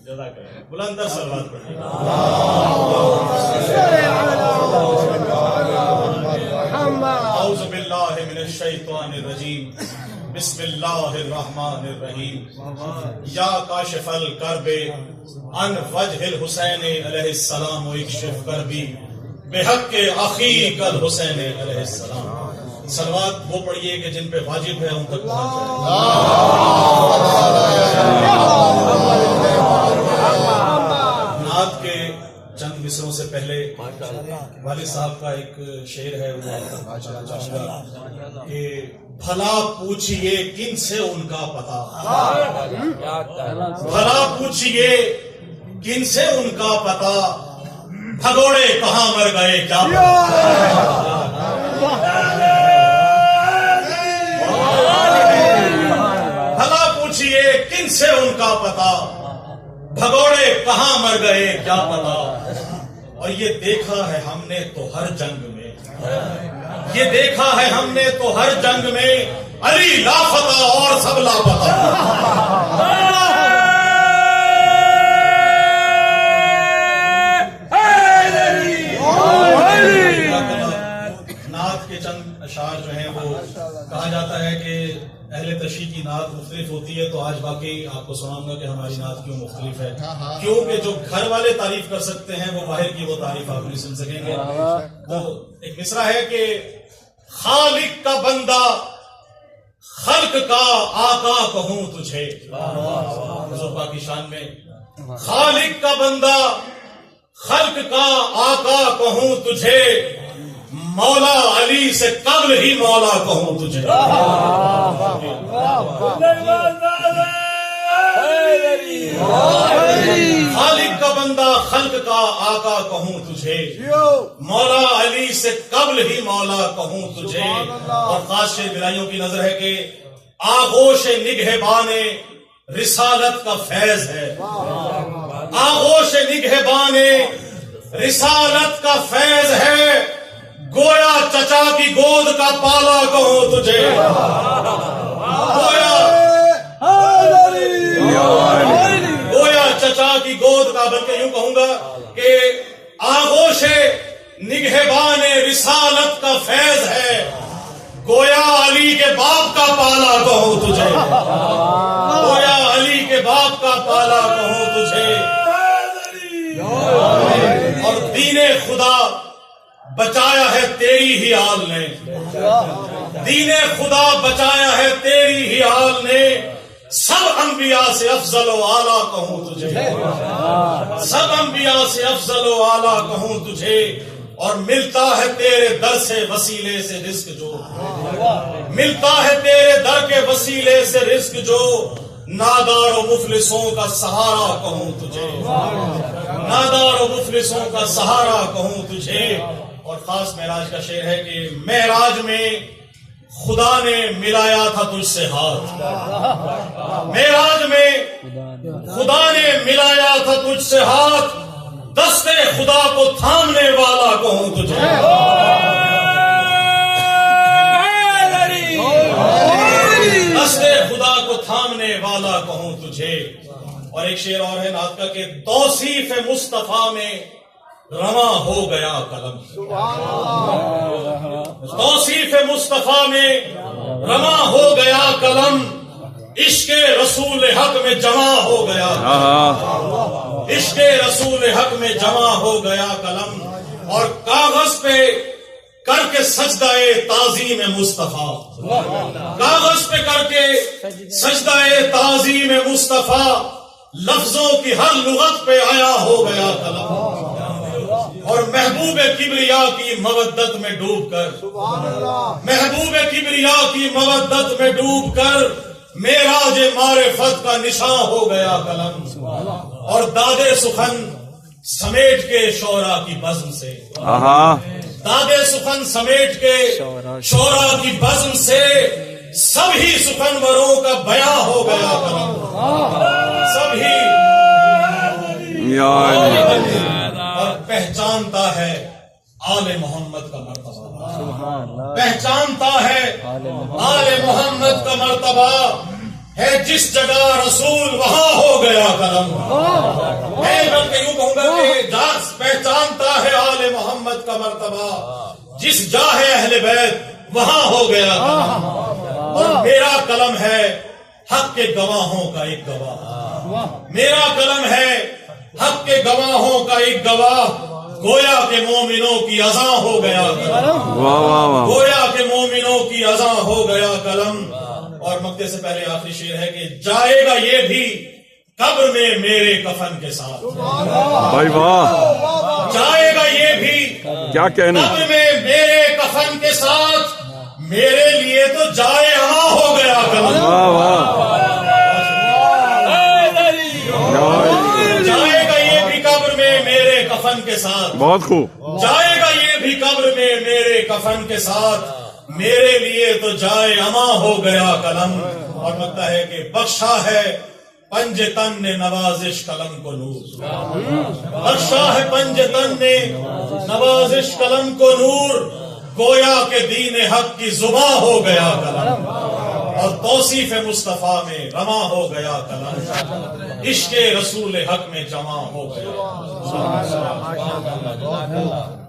بلند تر صلوات پڑھیے. اعوذ باللہ من الشیطان الرجیم. بسم اللہ الرحمن الرحیم. یا کاشف الکرب عن وجہ الحسین علیہ السلام اکشف کربی بحق اخیک الحسین علیہ السلام. صلوات وہ پڑھیے کہ جن پہ واجب ہے ان تک پہنچ جائے. نعت کے چند مصروں سے پہلے والد صاحب کا ایک شعر ہے وہ چاہوں گا کہ بھلا پوچھئے کن سے ان کا پتا, بھلا پوچھئے کن سے ان کا پتا, بھگوڑے کہاں مر گئے کیا پتا. بھلا پوچھئے کن سے ان کا پتا, بھگوڑے کہاں مر گئے کیا پتا. اور یہ دیکھا ہے ہم نے تو ہر جنگ میں, یہ دیکھا ہے ہم نے تو ہر جنگ میں, علی لاپتہ اور سب لاپتہ. نعت کے چند اشعار جو ہیں وہ کہا جاتا ہے کہ اہل تشیع کی نعت مختلف ہوتی ہے, تو آج باقی آپ کو سناؤں گا کہ ہماری نعت کیوں مختلف ہے. کیونکہ جو گھر والے تعریف کر سکتے ہیں وہ باہر کی وہ تعریف آپ نہیں سن سکیں گے. تو ایک مصرع ہے کہ خالق کا بندہ خلق کا آقا کہوں تجھے. حضور پاک کی شان میں خالق کا بندہ خلق کا آقا کہوں تجھے, مولا علی سے قبل ہی مولا کہوں تجھے. خالق کا بندہ خلق کا آقا کہوں تجھے, مولا علی سے قبل ہی مولا کہوں تجھے. اور خاص شعر بلائیوں کی نظر ہے کہ آغوش نگہبان رسالت کا فیض ہے, آغوش نگہبان رسالت کا فیض ہے, گویا چچا کی گود کا پالا کہوں تجھے. گویا چچا کی گود کا, بلکہ یوں کہوں گا کہ آغوش نگہبان رسالت کا فیض ہے, گویا علی کے باپ کا پالا کہوں تجھے. گویا علی کے باپ کا پالا کہوں تجھے. اور دین خدا بچایا ہے تیری ہی آل نے, دین خدا بچایا ہے تیری ہی آل نے, سب انبیاء سے افضل و اعلیٰ کہوں تجھے. سب انبیاء سے افضل و اعلیٰ کہوں تجھے. اور ملتا ہے تیرے در سے وسیلے سے رزق جو, ملتا ہے تیرے در کے وسیلے سے رزق جو, نادار و مفلسوں کا سہارا کہوں تجھے. نادار و مفلسوں کا سہارا کہوں تجھے. اور خاص معراج کا شعر ہے کہ معراج میں خدا نے ملایا تھا تجھ سے ہاتھ, معراج میں خدا نے ملایا تھا تجھ سے ہاتھ, دستے خدا کو تھامنے والا کہوں تجھے. دستے خدا کو تھامنے والا کہوں تجھے. اور ایک شعر اور ہے نعت کا کہ توصیف مصطفیٰ میں رواں ہو گیا قلم. توصیف مصطفیٰ میں رواں ہو گیا قلم, عشق رسول حق میں جمع ہو گیا, عشق رسول حق میں جمع ہو گیا قلم. اور کاغذ پہ کر کے سجدہ تعظیم مصطفیٰ, کاغذ پہ کر کے سجدہ تعظیم مصطفیٰ, لفظوں کی ہر لغت پہ آیا ہو گیا قلم. اور محبوب کبریا کی مودت میں ڈوب کر, محبوب کبریا کی مودت میں ڈوب کر, معراج معرفت کا نشاں ہو گیا قلم. اور داد سخن سمیٹ کے شعرا کی بزم سے, داد سخن سمیٹ کے شعرا کی بزم سے, سبھی سخنوروں کا بیاں ہو گیا قلم. سبھی اور پہچانتا ہے آل محمد کا مرتبہ, پہچانتا ہے آل محمد کا مرتبہ. ہے جس جگہ رسول وہاں ہو گیا قلم، ہے بلکہ یوں کہوں گا کہ پہچانتا ہے آل محمد کا مرتبہ، جس جا ہے اہل بیت وہاں ہو گیا قلم، اور میرا قلم ہے حق کے گواہوں کا ایک گواہ، میرا قلم ہے حق کے گواہوں کا ایک گواہ، گویا کے مومنوں کی اذاں ہو گیا قلم، گویا کے مومنوں کی اذاں ہو گیا قلم۔ اور مقطع سے پہلے آخری شعر ہے کہ جائے گا یہ بھی قبر میں میرے کفن کے ساتھ، بھائی واہ، جائے گا یہ بھی کیا کہنا، قبر میں میرے کفن کے ساتھ، میرے لیے تو جائے ہاں ہو گیا قلم، واہ واہ، جائے گا یہ بھی قبر میں میرے کفن کے ساتھ، بہت خوب، جائے گا یہ بھی قبر میں میرے کفن کے ساتھ، میرے لیے تو جائے اما ہو گیا قلم۔ اور لگتا ہے کہ بخشا ہے پنج تن نے نوازش قلم کو نور، بخشا ہے پنج تن نے نوازش قلم کو نور، گویا کہ دین حق کی زباں ہو گیا قلم، اور توصیف مصطفیٰ میں رواں ہو گیا قلم، عشق رسول حق میں جمع ہو گیا۔